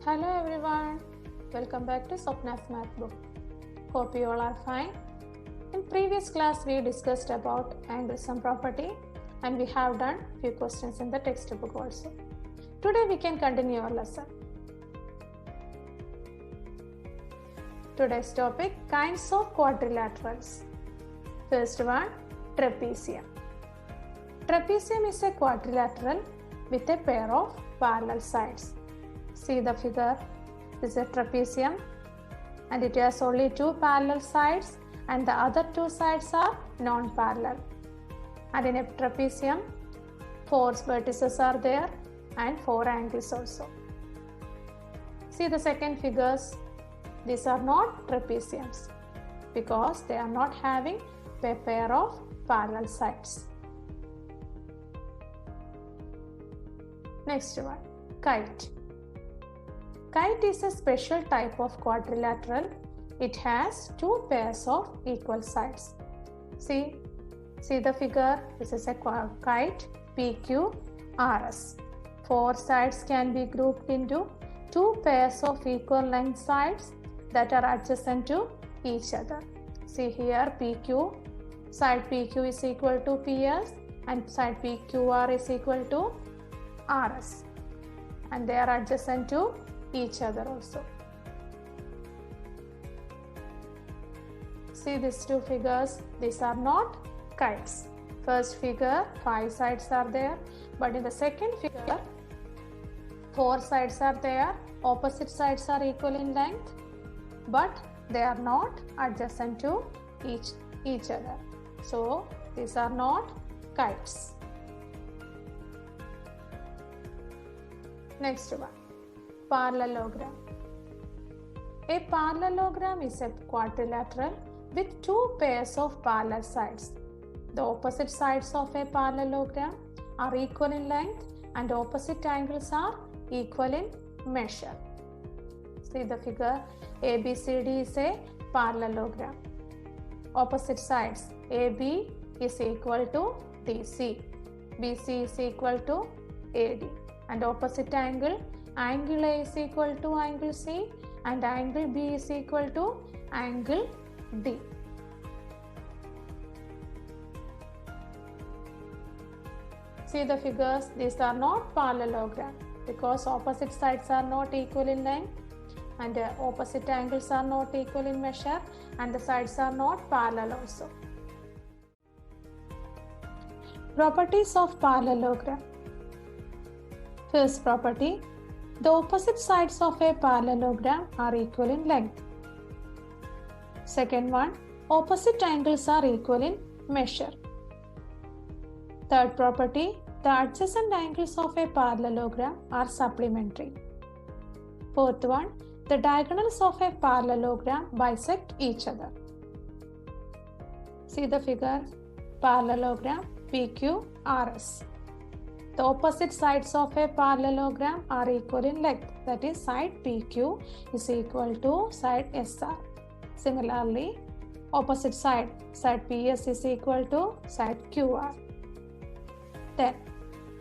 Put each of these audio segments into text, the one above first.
Hello everyone, welcome back to Swapna's Math Book. Hope you all are fine. In previous class we discussed about angle sum property and we have done few questions in the textbook also. Today we can continue our lesson. Today's topic, kinds of quadrilaterals. First one, trapezium. Trapezium is a quadrilateral with a pair of parallel sides. See the figure, this is a trapezium and it has only two parallel sides and the other two sides are non-parallel. And in a trapezium, four vertices are there and four angles also. See the second figures, these are not trapeziums because they are not having a pair of parallel sides. Next one, kite. Kite is a special type of quadrilateral. It has two pairs of equal sides. See the figure. This is a kite PQRS. Four sides can be grouped into two pairs of equal length sides that are adjacent to each other. See here PQ, side PQ is equal to PS and side PQR is equal to RS. And they are adjacent to each other also. See these two figures, these are not kites. First figure, five sides are there, but in the second figure, four sides are there, opposite sides are equal in length, but they are not adjacent to each other. So these are not kites. Next one, parallelogram. A parallelogram is a quadrilateral with two pairs of parallel sides. The opposite sides of a parallelogram are equal in length and opposite angles are equal in measure. See the figure, ABCD is a parallelogram. Opposite sides, AB is equal to DC, BC is equal to AD. And opposite angle A is equal to angle C and angle B is equal to angle D. See the figures, these are not parallelogram because opposite sides are not equal in length and opposite angles are not equal in measure and the sides are not parallel also. Properties of parallelogram. First property, the opposite sides of a parallelogram are equal in length. Second one, opposite angles are equal in measure. Third property, the adjacent angles of a parallelogram are supplementary. Fourth one, the diagonals of a parallelogram bisect each other. See the figure, parallelogram PQRS. The opposite sides of a parallelogram are equal in length, that is side PQ is equal to side SR. Similarly, opposite side PS is equal to side QR. Then,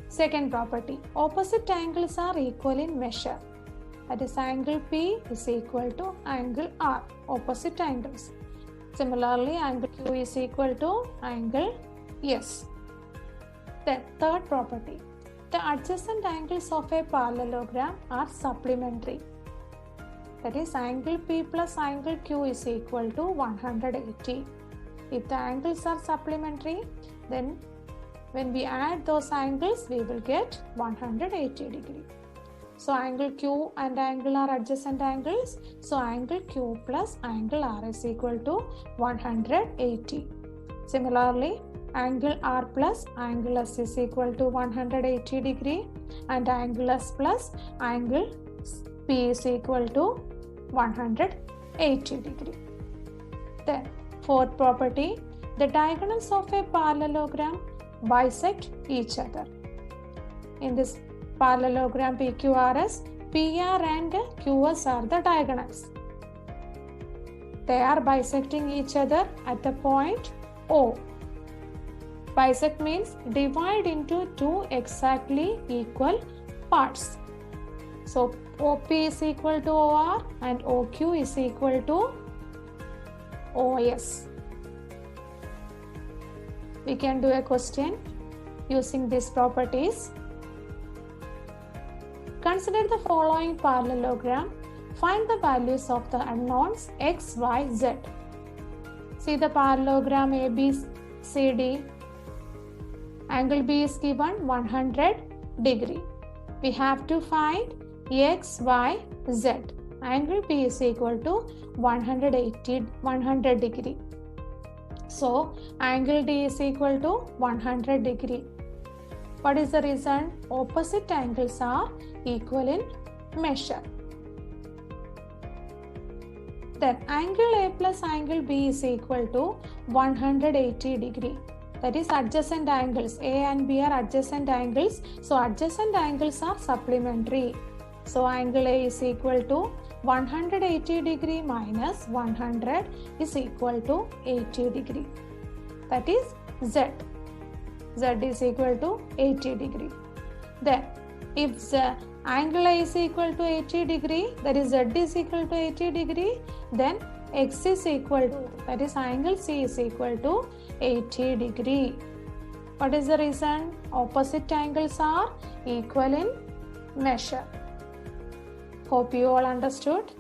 second property, opposite angles are equal in measure, that is angle P is equal to angle R, opposite angles. Similarly, angle Q is equal to angle S. Then third property, the adjacent angles of a parallelogram are supplementary. That is angle P plus angle Q is equal to 180. If the angles are supplementary, then when we add those angles, we will get 180 degree. So angle Q and angle R adjacent angles. So angle Q plus angle R is equal to 180. Similarly, angle R plus angle S is equal to 180 degree and angle S plus angle P is equal to 180 degree. Then fourth property, the diagonals of a parallelogram bisect each other. In this parallelogram PQRS, PR and QS are the diagonals. They are bisecting each other at the point O. Bisect means divide into two exactly equal parts. So OP is equal to OR and OQ is equal to OS. We can do a question using these properties. Consider the following parallelogram. Find the values of the unknowns x, y, z. See the parallelogram ABCD. Angle B is given 100 degree. We have to find x, y, z. Angle B is equal to 100 degree. So angle D is equal to 100 degree. What is the reason? Opposite angles are equal in measure. Then angle A plus angle B is equal to 180 degree. That is adjacent angles. A and B are adjacent angles. So adjacent angles are supplementary. So angle A is equal to 180 degree minus 100 is equal to 80 degree. That is Z. Z is equal to 80 degree. Then if the angle A is equal to 80 degree, that is Z is equal to 80 degree, then X is equal to, that is angle C is equal to 80 degree. What is the reason? Opposite angles are equal in measure. Hope you all understood.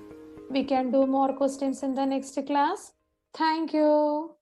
We can do more questions in the next class. Thank you.